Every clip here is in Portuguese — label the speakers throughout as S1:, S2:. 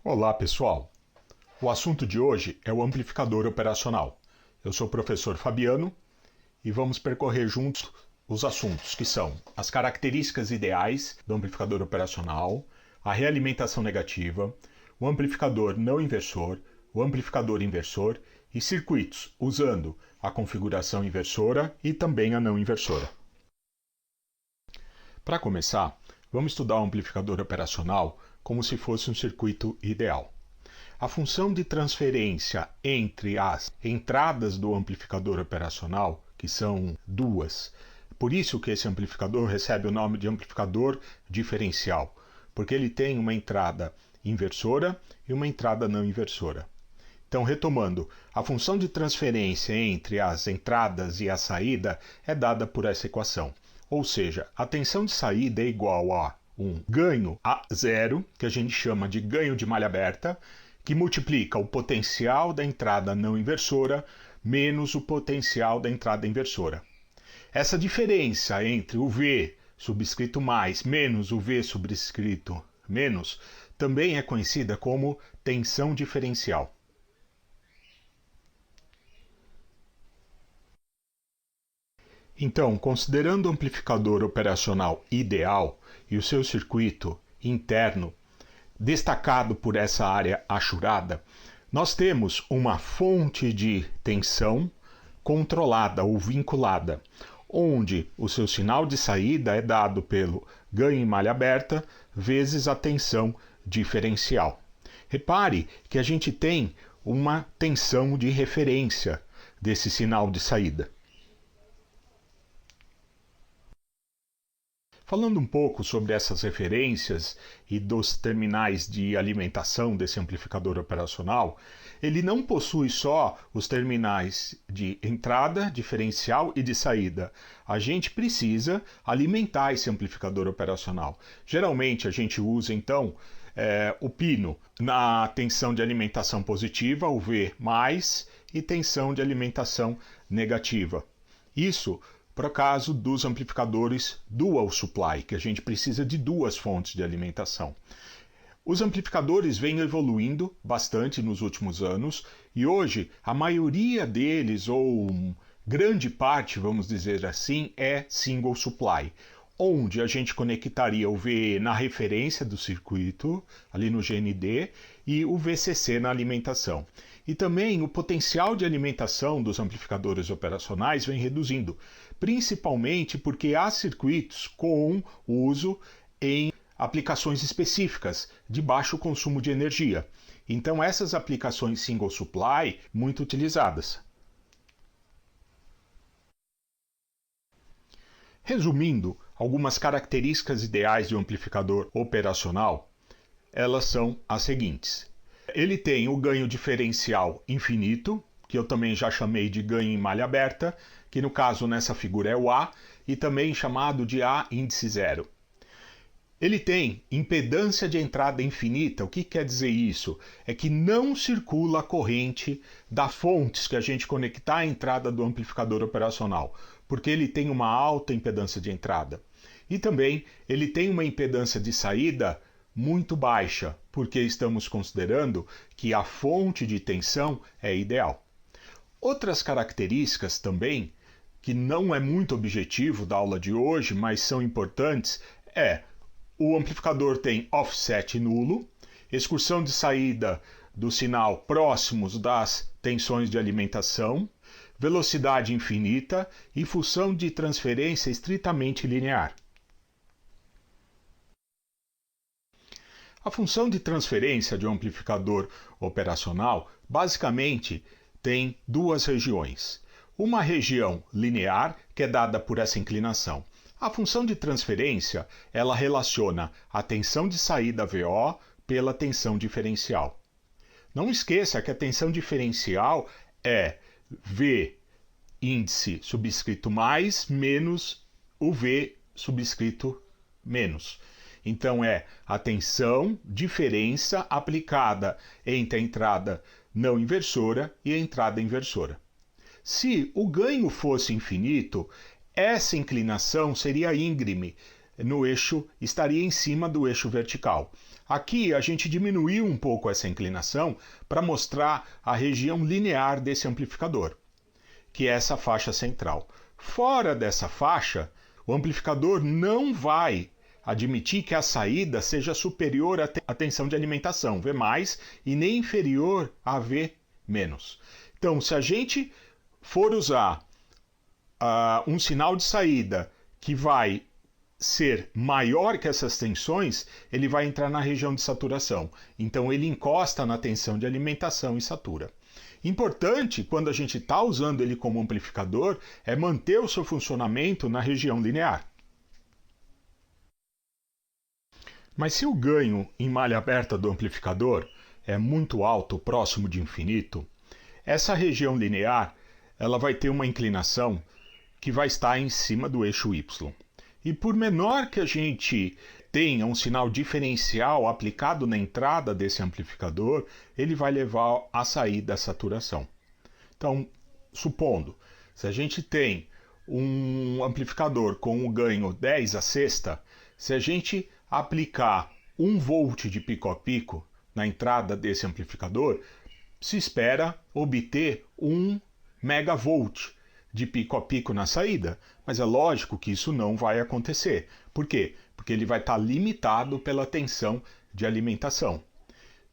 S1: Olá, pessoal! O assunto de hoje é o amplificador operacional. Eu sou o professor Fabiano e vamos percorrer juntos os assuntos que são as características ideais do amplificador operacional, a realimentação negativa, o amplificador não inversor, o amplificador inversor e circuitos usando a configuração inversora e também a não inversora. Para começar, vamos estudar o amplificador operacional como se fosse um circuito ideal. A função de transferência entre as entradas do amplificador operacional, que são duas, por isso que esse amplificador recebe o nome de amplificador diferencial, porque ele tem uma entrada inversora e uma entrada não inversora. Então, retomando, a função de transferência entre as entradas e a saída é dada por essa equação. Ou seja, a tensão de saída é igual a um ganho a zero, que a gente chama de ganho de malha aberta, que multiplica o potencial da entrada não inversora menos o potencial da entrada inversora. Essa diferença entre o V subscrito mais menos o V subscrito menos também é conhecida como tensão diferencial. Então, considerando o amplificador operacional ideal e o seu circuito interno destacado por essa área achurada, nós temos uma fonte de tensão controlada ou vinculada, onde o seu sinal de saída é dado pelo ganho em malha aberta vezes a tensão diferencial. Repare que a gente tem uma tensão de referência desse sinal de saída. Falando um pouco sobre essas referências e dos terminais de alimentação desse amplificador operacional, ele não possui só os terminais de entrada, diferencial e de saída. A gente precisa alimentar esse amplificador operacional. Geralmente a gente usa então o pino na tensão de alimentação positiva, o V+, e tensão de alimentação negativa. Isso para o caso dos amplificadores dual supply, que a gente precisa de duas fontes de alimentação. Os amplificadores vêm evoluindo bastante nos últimos anos e hoje a maioria deles, ou grande parte, vamos dizer assim, é single supply, onde a gente conectaria o VE na referência do circuito, ali no GND, e o VCC na alimentação. E também o potencial de alimentação dos amplificadores operacionais vem reduzindo, principalmente porque há circuitos com uso em aplicações específicas de baixo consumo de energia. Então essas aplicações single supply muito utilizadas. Resumindo, algumas características ideais de um amplificador operacional, elas são as seguintes. Ele tem o ganho diferencial infinito, que eu também já chamei de ganho em malha aberta, que no caso nessa figura é o A, e também chamado de A índice zero. Ele tem impedância de entrada infinita. O que quer dizer isso? É que não circula a corrente das fontes que a gente conectar à entrada do amplificador operacional, porque ele tem uma alta impedância de entrada. E também ele tem uma impedância de saída muito baixa, porque estamos considerando que a fonte de tensão é ideal. Outras características também, que não é muito objetivo da aula de hoje, mas são importantes, o amplificador tem offset nulo, excursão de saída do sinal próximos das tensões de alimentação, velocidade infinita e função de transferência estritamente linear. A função de transferência de um amplificador operacional basicamente tem duas regiões. Uma região linear, que é dada por essa inclinação. A função de transferência, ela relaciona a tensão de saída VO pela tensão diferencial. Não esqueça que a tensão diferencial é V índice subscrito mais menos o V subscrito menos. Então é a tensão diferença aplicada entre a entrada não inversora e a entrada inversora. Se o ganho fosse infinito, essa inclinação seria íngreme, no eixo, estaria em cima do eixo vertical. Aqui a gente diminuiu um pouco essa inclinação para mostrar a região linear desse amplificador, que é essa faixa central. Fora dessa faixa, o amplificador não vai admitir que a saída seja superior à tensão de alimentação, V+, e nem inferior a V-. Então, se a gente for usar um sinal de saída que vai ser maior que essas tensões, ele vai entrar na região de saturação. Então ele encosta na tensão de alimentação e satura. Importante, quando a gente está usando ele como amplificador, é manter o seu funcionamento na região linear. Mas se o ganho em malha aberta do amplificador é muito alto, próximo de infinito, essa região linear ela vai ter uma inclinação que vai estar em cima do eixo Y. E por menor que a gente tenha um sinal diferencial aplicado na entrada desse amplificador, ele vai levar à saída da saturação. Então, supondo, se a gente tem um amplificador com o ganho 10 a sexta, se a gente aplicar 1 volt de pico a pico na entrada desse amplificador, se espera obter 1 megavolt de pico a pico na saída, mas é lógico que isso não vai acontecer. Por quê? Porque ele vai estar limitado pela tensão de alimentação.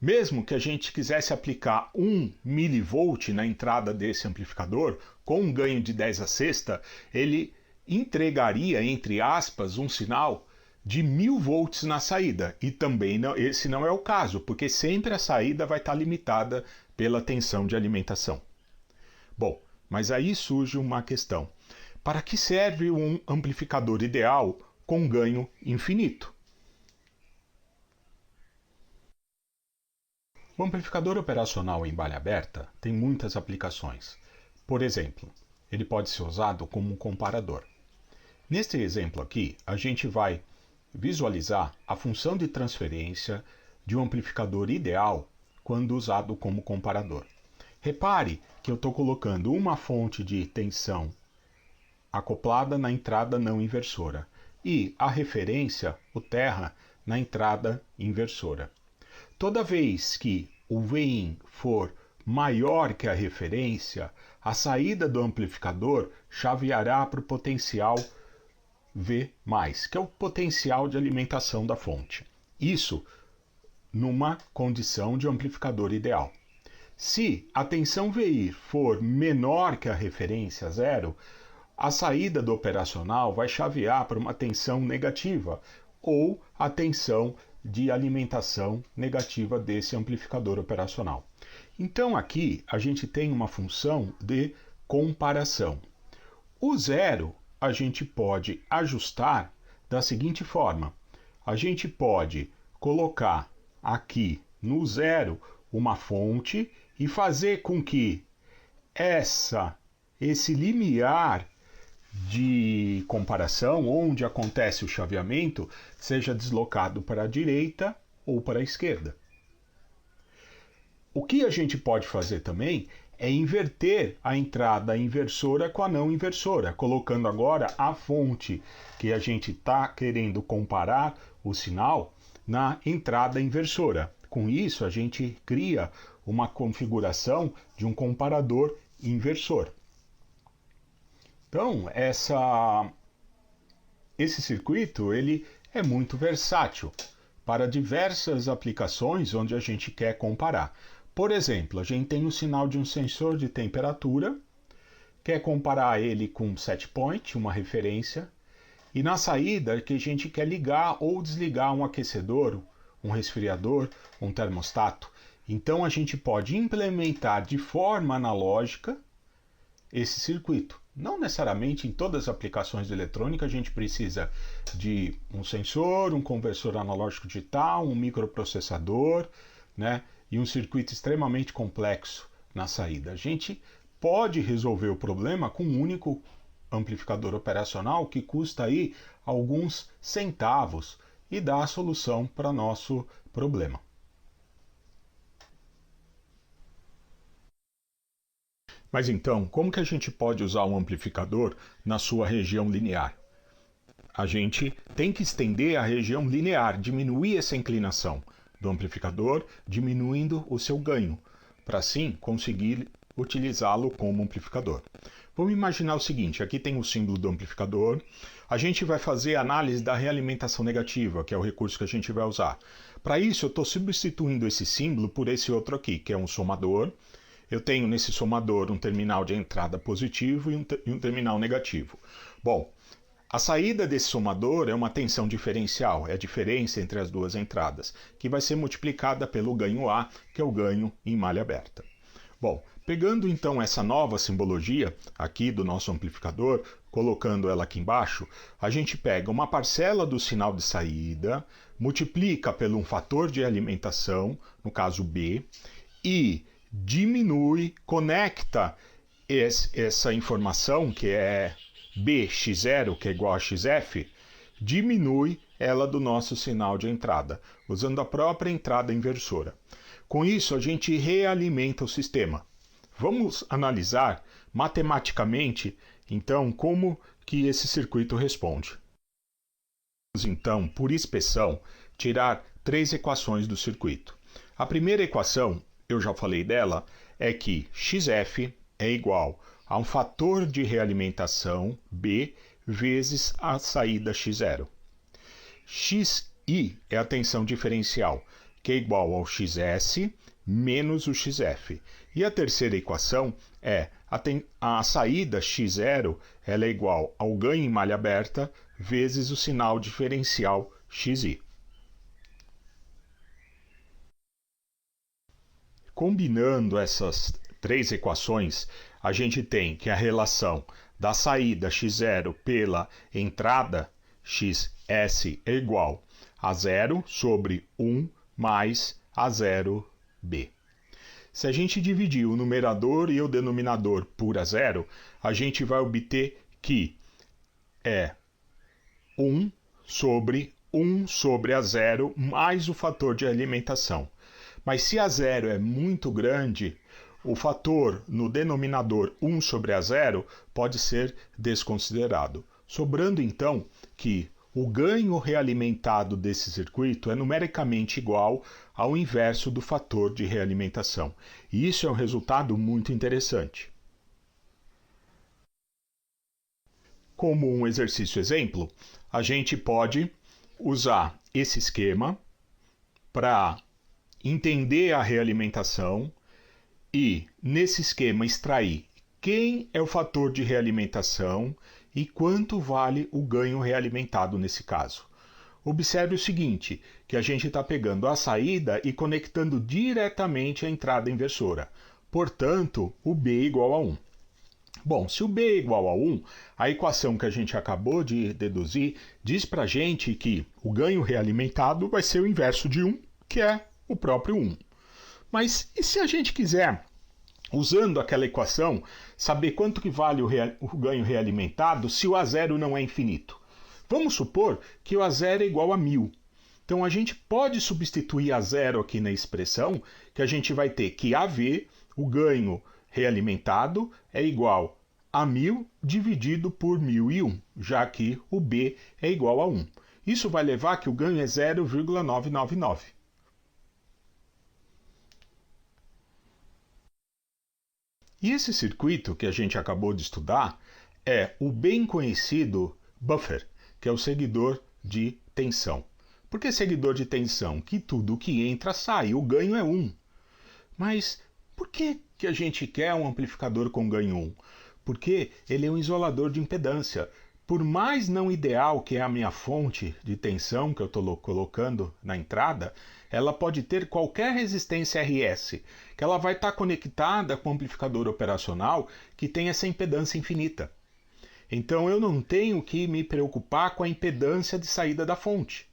S1: Mesmo que a gente quisesse aplicar 1 milivolt na entrada desse amplificador, com um ganho de 10 a sexta, ele entregaria, entre aspas, um sinal de 1000 volts na saída. E também esse não é o caso, porque sempre a saída vai estar limitada pela tensão de alimentação. Bom, mas aí surge uma questão. Para que serve um amplificador ideal com ganho infinito? O amplificador operacional em malha aberta tem muitas aplicações. Por exemplo, ele pode ser usado como um comparador. Neste exemplo aqui, a gente vai visualizar a função de transferência de um amplificador ideal quando usado como comparador. Repare que eu estou colocando uma fonte de tensão acoplada na entrada não inversora e a referência, o terra, na entrada inversora. Toda vez que o Vin for maior que a referência, a saída do amplificador chaveará para o potencial V+, que é o potencial de alimentação da fonte. Isso numa condição de amplificador ideal. Se a tensão VI for menor que a referência zero, a saída do operacional vai chavear para uma tensão negativa ou a tensão de alimentação negativa desse amplificador operacional. Então aqui a gente tem uma função de comparação. O zero a gente pode ajustar da seguinte forma. A gente pode colocar aqui no zero uma fonte e fazer com que esse limiar de comparação, onde acontece o chaveamento, seja deslocado para a direita ou para a esquerda. O que a gente pode fazer também é inverter a entrada inversora com a não inversora, colocando agora a fonte que a gente está querendo comparar o sinal na entrada inversora. Com isso, a gente cria uma configuração de um comparador inversor. Então, esse circuito ele é muito versátil para diversas aplicações onde a gente quer comparar. Por exemplo, a gente tem o sinal de um sensor de temperatura, quer comparar ele com um set point, uma referência, e na saída que a gente quer ligar ou desligar um aquecedor, um resfriador, um termostato. Então a gente pode implementar de forma analógica esse circuito. Não necessariamente em todas as aplicações de eletrônica a gente precisa de um sensor, um conversor analógico digital, um microprocessador, né, e um circuito extremamente complexo na saída. A gente pode resolver o problema com um único amplificador operacional que custa aí alguns centavos e dá a solução para nosso problema. Mas então, como que a gente pode usar um amplificador na sua região linear? a gente tem que estender a região linear, diminuir essa inclinação do amplificador, diminuindo o seu ganho, para assim conseguir utilizá-lo como amplificador. Vamos imaginar o seguinte, aqui tem o símbolo do amplificador, a gente vai fazer a análise da realimentação negativa, que é o recurso que a gente vai usar. Para isso eu estou substituindo esse símbolo por esse outro aqui, que é um somador. Eu tenho nesse somador um terminal de entrada positivo e um terminal negativo. Bom, a saída desse somador é uma tensão diferencial, é a diferença entre as duas entradas, que vai ser multiplicada pelo ganho A, que é o ganho em malha aberta. Bom, pegando então essa nova simbologia aqui do nosso amplificador, colocando ela aqui embaixo, a gente pega uma parcela do sinal de saída, multiplica pelo um fator de alimentação, no caso B, e diminui, conecta essa informação, que é BX0, que é igual a XF, diminui ela do nosso sinal de entrada, usando a própria entrada inversora. Com isso, a gente realimenta o sistema. Vamos analisar matematicamente, então, como que esse circuito responde. Vamos, então, por inspeção, tirar 3 equações do circuito. A primeira equação, eu já falei dela, é que XF é igual a um fator de realimentação B vezes a saída X0. Xi é a tensão diferencial, que é igual ao XS menos o XF. E a terceira equação é a saída X0 ela é igual ao ganho em malha aberta vezes o sinal diferencial Xi. Combinando essas 3 equações, a gente tem que a relação da saída X0 pela entrada XS é igual a 0 sobre 1 mais A0B. Se a gente dividir o numerador e o denominador por A0, a gente vai obter que é 1 sobre A0 mais o fator de alimentação. Mas se A0 é muito grande, o fator no denominador 1 sobre A0 pode ser desconsiderado, sobrando então que o ganho realimentado desse circuito é numericamente igual ao inverso do fator de realimentação. E isso é um resultado muito interessante. Como um exercício exemplo, a gente pode usar esse esquema para entender a realimentação e, nesse esquema, extrair quem é o fator de realimentação e quanto vale o ganho realimentado nesse caso. Observe o seguinte, que a gente está pegando a saída e conectando diretamente a entrada inversora. Portanto, o B é igual a 1. Bom, se o B é igual a 1, a equação que a gente acabou de deduzir diz para a gente que o ganho realimentado vai ser o inverso de 1, que é o próprio 1. Mas e se a gente quiser, usando aquela equação, saber quanto que vale o ganho realimentado se o A0 não é infinito? Vamos supor que o A0 é igual a 1000. Então a gente pode substituir A0 aqui na expressão, que a gente vai ter que AV, o ganho realimentado, é igual a 1000 dividido por 1001, já que o B é igual a 1. Isso vai levar que o ganho é 0,999. E esse circuito que a gente acabou de estudar é o bem conhecido buffer, que é o seguidor de tensão. Por que seguidor de tensão? Que tudo que entra sai, o ganho é 1. Mas por que a gente quer um amplificador com ganho 1? Porque ele é um isolador de impedância. Por mais não ideal que é a minha fonte de tensão que eu estou colocando na entrada, ela pode ter qualquer resistência RS, que ela vai estar conectada com o amplificador operacional que tem essa impedância infinita. Então eu não tenho que me preocupar com a impedância de saída da fonte.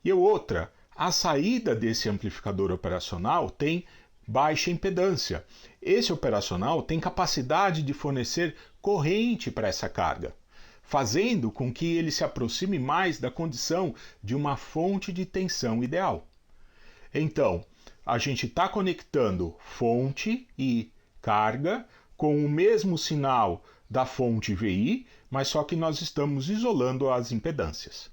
S1: E outra, a saída desse amplificador operacional tem baixa impedância. Esse operacional tem capacidade de fornecer corrente para essa carga, fazendo com que ele se aproxime mais da condição de uma fonte de tensão ideal. Então, a gente está conectando fonte e carga com o mesmo sinal da fonte VI, mas só que nós estamos isolando as impedâncias.